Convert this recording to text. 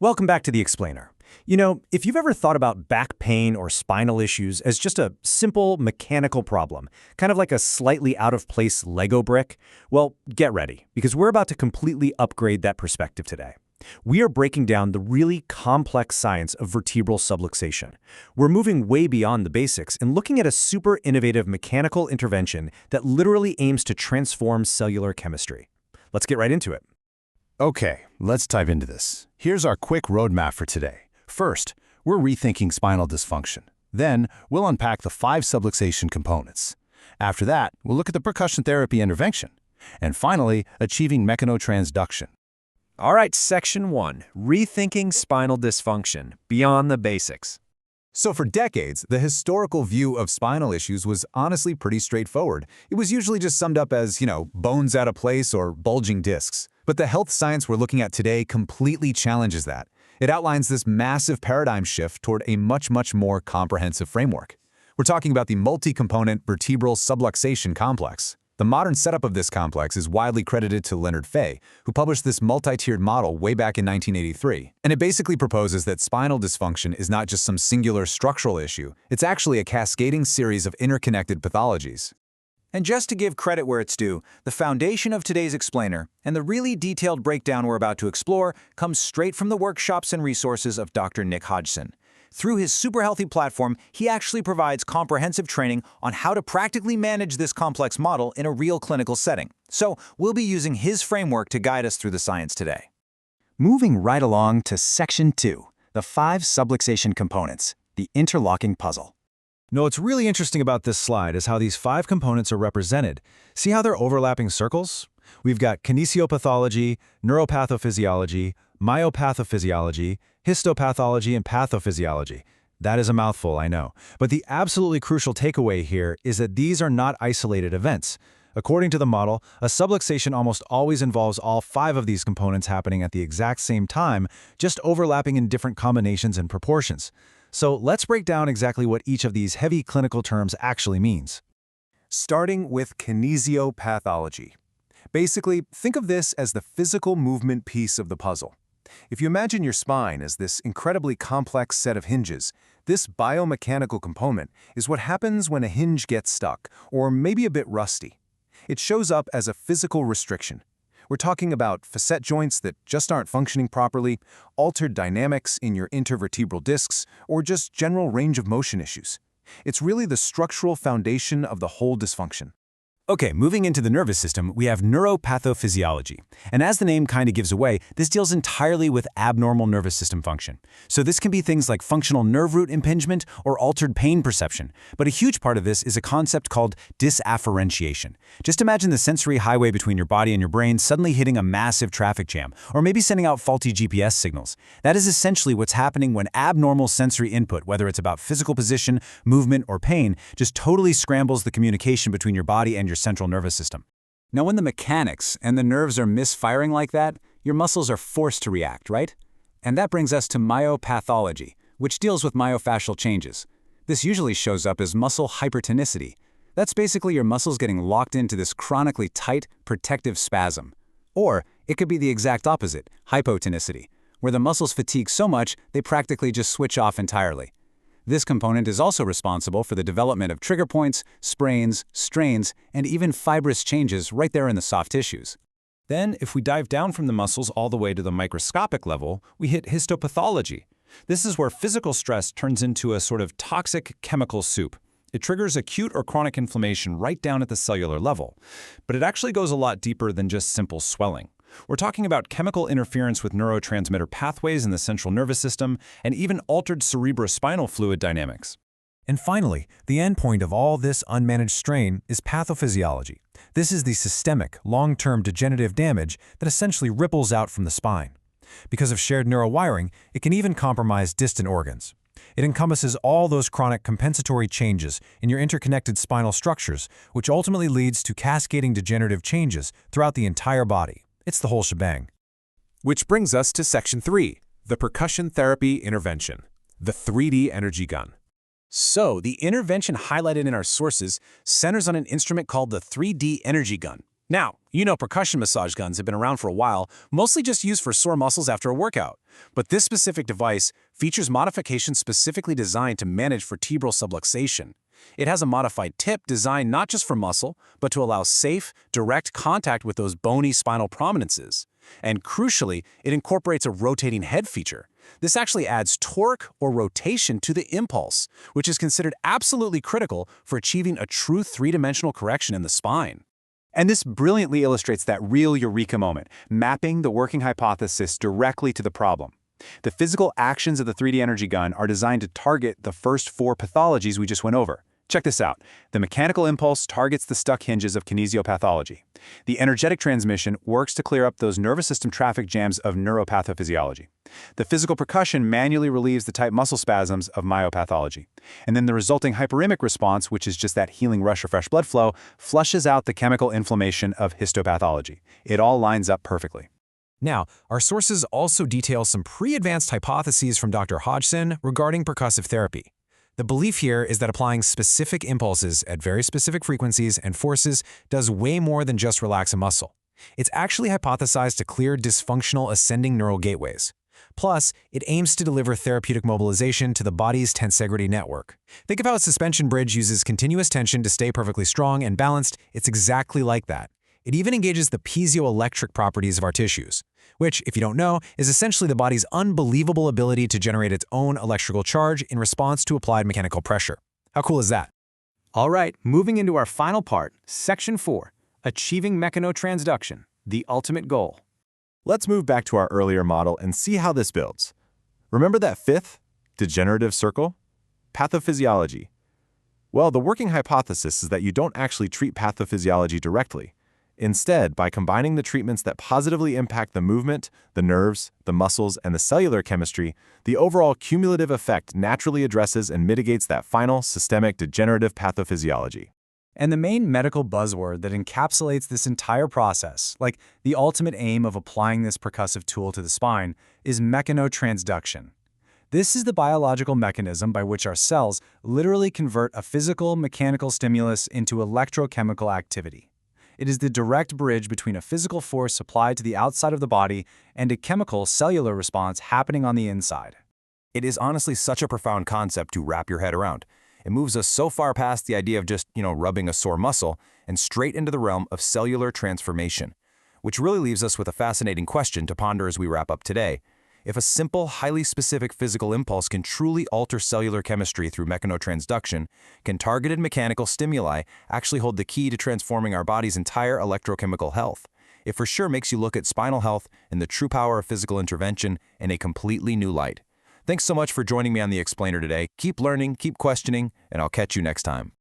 Welcome back to The Explainer. You know, if you've ever thought about back pain or spinal issues as just a simple mechanical problem, kind of like a slightly out-of-place Lego brick, well, get ready, because we're about to completely upgrade that perspective today. We are breaking down the really complex science of vertebral subluxation. We're moving way beyond the basics and looking at a super innovative mechanical intervention that literally aims to transform cellular chemistry. Let's get right into it. Okay, let's dive into this. Here's our quick roadmap for today. First, we're rethinking spinal dysfunction. Then, we'll unpack the 5 subluxation components. After that, we'll look at the percussion therapy intervention. And finally, achieving mechanotransduction. All right, Section 1, Rethinking Spinal Dysfunction, Beyond the Basics. So for decades, the historical view of spinal issues was honestly pretty straightforward. It was usually just summed up as, bones out of place or bulging discs. But the health science we're looking at today completely challenges that. It outlines this massive paradigm shift toward a much more comprehensive framework. We're talking about the multi-component vertebral subluxation complex. The modern setup of this complex is widely credited to Leonard Fay, who published this multi-tiered model way back in 1983. And it basically proposes that spinal dysfunction is not just some singular structural issue, it's actually a cascading series of interconnected pathologies. And just to give credit where it's due, the foundation of today's explainer and the really detailed breakdown we're about to explore comes straight from the workshops and resources of Dr. Nick Hodgson. Through his Super Healthy platform, he actually provides comprehensive training on how to practically manage this complex model in a real clinical setting. So we'll be using his framework to guide us through the science today. Moving right along to Section 2, the 5 subluxation components, the interlocking puzzle. Now, what's really interesting about this slide is how these 5 components are represented. See how they're overlapping circles? We've got kinesiopathology, neuropathophysiology, myopathophysiology, histopathology, and pathophysiology. That is a mouthful, I know. But the absolutely crucial takeaway here is that these are not isolated events. According to the model, a subluxation almost always involves all 5 of these components happening at the exact same time, just overlapping in different combinations and proportions. So let's break down exactly what each of these heavy clinical terms actually means. Starting with kinesiopathology. Basically, think of this as the physical movement piece of the puzzle. If you imagine your spine as this incredibly complex set of hinges, this biomechanical component is what happens when a hinge gets stuck, or maybe a bit rusty. It shows up as a physical restriction. We're talking about facet joints that just aren't functioning properly, altered dynamics in your intervertebral discs, or just general range of motion issues. It's really the structural foundation of the whole dysfunction. Okay, moving into the nervous system, we have neuropathophysiology. And as the name kind of gives away, this deals entirely with abnormal nervous system function. So this can be things like functional nerve root impingement or altered pain perception. But a huge part of this is a concept called disafferentiation. Just imagine the sensory highway between your body and your brain suddenly hitting a massive traffic jam, or maybe sending out faulty GPS signals. That is essentially what's happening when abnormal sensory input, whether it's about physical position, movement, or pain, just totally scrambles the communication between your body and your central nervous system. Now, when the mechanics and the nerves are misfiring like that, your muscles are forced to react, right? And that brings us to myopathology, which deals with myofascial changes. This usually shows up as muscle hypertonicity. That's basically your muscles getting locked into this chronically tight, protective spasm. Or it could be the exact opposite, hypotonicity, where the muscles fatigue so much they practically just switch off entirely. This component is also responsible for the development of trigger points, sprains, strains, and even fibrous changes right there in the soft tissues. Then, if we dive down from the muscles all the way to the microscopic level, we hit histopathology. This is where physical stress turns into a sort of toxic chemical soup. It triggers acute or chronic inflammation right down at the cellular level. But it actually goes a lot deeper than just simple swelling. We're talking about chemical interference with neurotransmitter pathways in the central nervous system and even altered cerebrospinal fluid dynamics. And finally, the endpoint of all this unmanaged strain is pathophysiology. This is the systemic, long-term degenerative damage that essentially ripples out from the spine. Because of shared neurowiring, it can even compromise distant organs. It encompasses all those chronic compensatory changes in your interconnected spinal structures, which ultimately leads to cascading degenerative changes throughout the entire body. It's the whole shebang. Which brings us to Section 3, the percussion therapy intervention, the 3D energy gun. So, the intervention highlighted in our sources centers on an instrument called the 3D energy gun. Now, you know percussion massage guns have been around for a while, mostly just used for sore muscles after a workout. But this specific device features modifications specifically designed to manage vertebral subluxation. It has a modified tip designed not just for muscle, but to allow safe, direct contact with those bony spinal prominences. And crucially, it incorporates a rotating head feature. This actually adds torque or rotation to the impulse, which is considered absolutely critical for achieving a true three-dimensional correction in the spine. And this brilliantly illustrates that real eureka moment, mapping the working hypothesis directly to the problem. The physical actions of the 3D energy gun are designed to target the first 4 pathologies we just went over. Check this out. The mechanical impulse targets the stuck hinges of kinesiopathology. The energetic transmission works to clear up those nervous system traffic jams of neuropathophysiology. The physical percussion manually relieves the tight muscle spasms of myopathology. And then the resulting hyperemic response, which is just that healing rush of fresh blood flow, flushes out the chemical inflammation of histopathology. It all lines up perfectly. Now, our sources also detail some pre-advanced hypotheses from Dr. Hodgson regarding percussive therapy. The belief here is that applying specific impulses at very specific frequencies and forces does way more than just relax a muscle. It's actually hypothesized to clear dysfunctional ascending neural gateways. Plus, it aims to deliver therapeutic mobilization to the body's tensegrity network. Think of how a suspension bridge uses continuous tension to stay perfectly strong and balanced. It's exactly like that. It even engages the piezoelectric properties of our tissues, which, if you don't know, is essentially the body's unbelievable ability to generate its own electrical charge in response to applied mechanical pressure. How cool is that? All right, moving into our final part, Section 4, Achieving Mechanotransduction, the Ultimate Goal. Let's move back to our earlier model and see how this builds. Remember that 5th, degenerative circle? Pathophysiology. Well, the working hypothesis is that you don't actually treat pathophysiology directly. Instead, by combining the treatments that positively impact the movement, the nerves, the muscles, and the cellular chemistry, the overall cumulative effect naturally addresses and mitigates that final systemic degenerative pathophysiology. And the main medical buzzword that encapsulates this entire process, like the ultimate aim of applying this percussive tool to the spine, is mechanotransduction. This is the biological mechanism by which our cells literally convert a physical mechanical stimulus into electrochemical activity. It is the direct bridge between a physical force applied to the outside of the body and a chemical cellular response happening on the inside. It is honestly such a profound concept to wrap your head around. It moves us so far past the idea of just, rubbing a sore muscle and straight into the realm of cellular transformation, which really leaves us with a fascinating question to ponder as we wrap up today. If a simple, highly specific physical impulse can truly alter cellular chemistry through mechanotransduction, can targeted mechanical stimuli actually hold the key to transforming our body's entire electrochemical health? It for sure makes you look at spinal health and the true power of physical intervention in a completely new light. Thanks so much for joining me on The Explainer today. Keep learning, keep questioning, and I'll catch you next time.